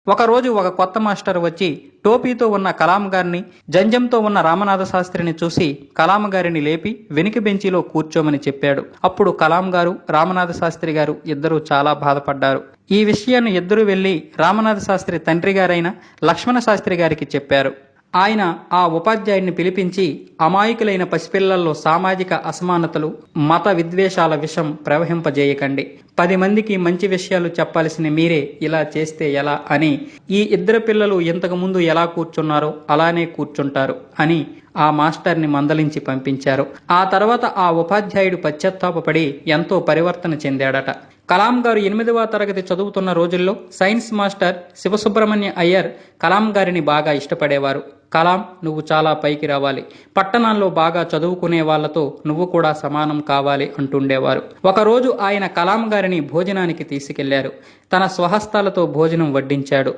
ఒకరోజు ఒక కొత్త మాస్టర్ వచ్చి టోపీతో ఉన్న కలాం గారిని, జంజంతో ఉన్న రామనాథ శాస్త్రిని చూసి కలాం గారిని లేపి వెనుక బెంచీలో కూర్చోమని చెప్పాడు. అప్పుడు కలాం గారు, రామనాథ శాస్త్రి గారు ఇద్దరూ చాలా బాధపడ్డారు. ఈ విషయాన్ని ఇద్దరూ వెళ్లి రామనాథ శాస్త్రి తండ్రి గారైన లక్ష్మణ శాస్త్రి గారికి చెప్పారు. ఆయన ఆ ఉపాధ్యాయుడిని పిలిపించి, అమాయకులైన పసిపిల్లల్లో సామాజిక అసమానతలు, మత విద్వేషాల విషం ప్రవహింపజేయకండి. 10 మందికి మంచి విషయాలు చెప్పాల్సిన మీరే ఇలా చేస్తే ఎలా అని, ఈ ఇద్దరు పిల్లలు ఇంతకు ముందు ఎలా కూర్చున్నారో అలానే కూర్చుంటారు అని ఆ మాస్టర్ని మందలించి పంపించారు. ఆ తర్వాత ఆ ఉపాధ్యాయుడు పశ్చాత్తాపపడి ఎంతో పరివర్తన చెందాడట. కలాం గారు 8వ తరగతి చదువుతున్న రోజుల్లో సైన్స్ మాస్టర్ శివసుబ్రహ్మణ్య అయ్యర్ కలాం గారిని బాగా ఇష్టపడేవారు. కలాం, నువ్వు చాలా పైకి రావాలి, పట్టణాల్లో బాగా చదువుకునే వాళ్లతో నువ్వు కూడా సమానం కావాలి అంటుండేవారు. ఒకరోజు ఆయన కలాం గారిని భోజనానికి తీసుకెళ్లారు. తన స్వహస్తాలతో భోజనం వడ్డించాడు.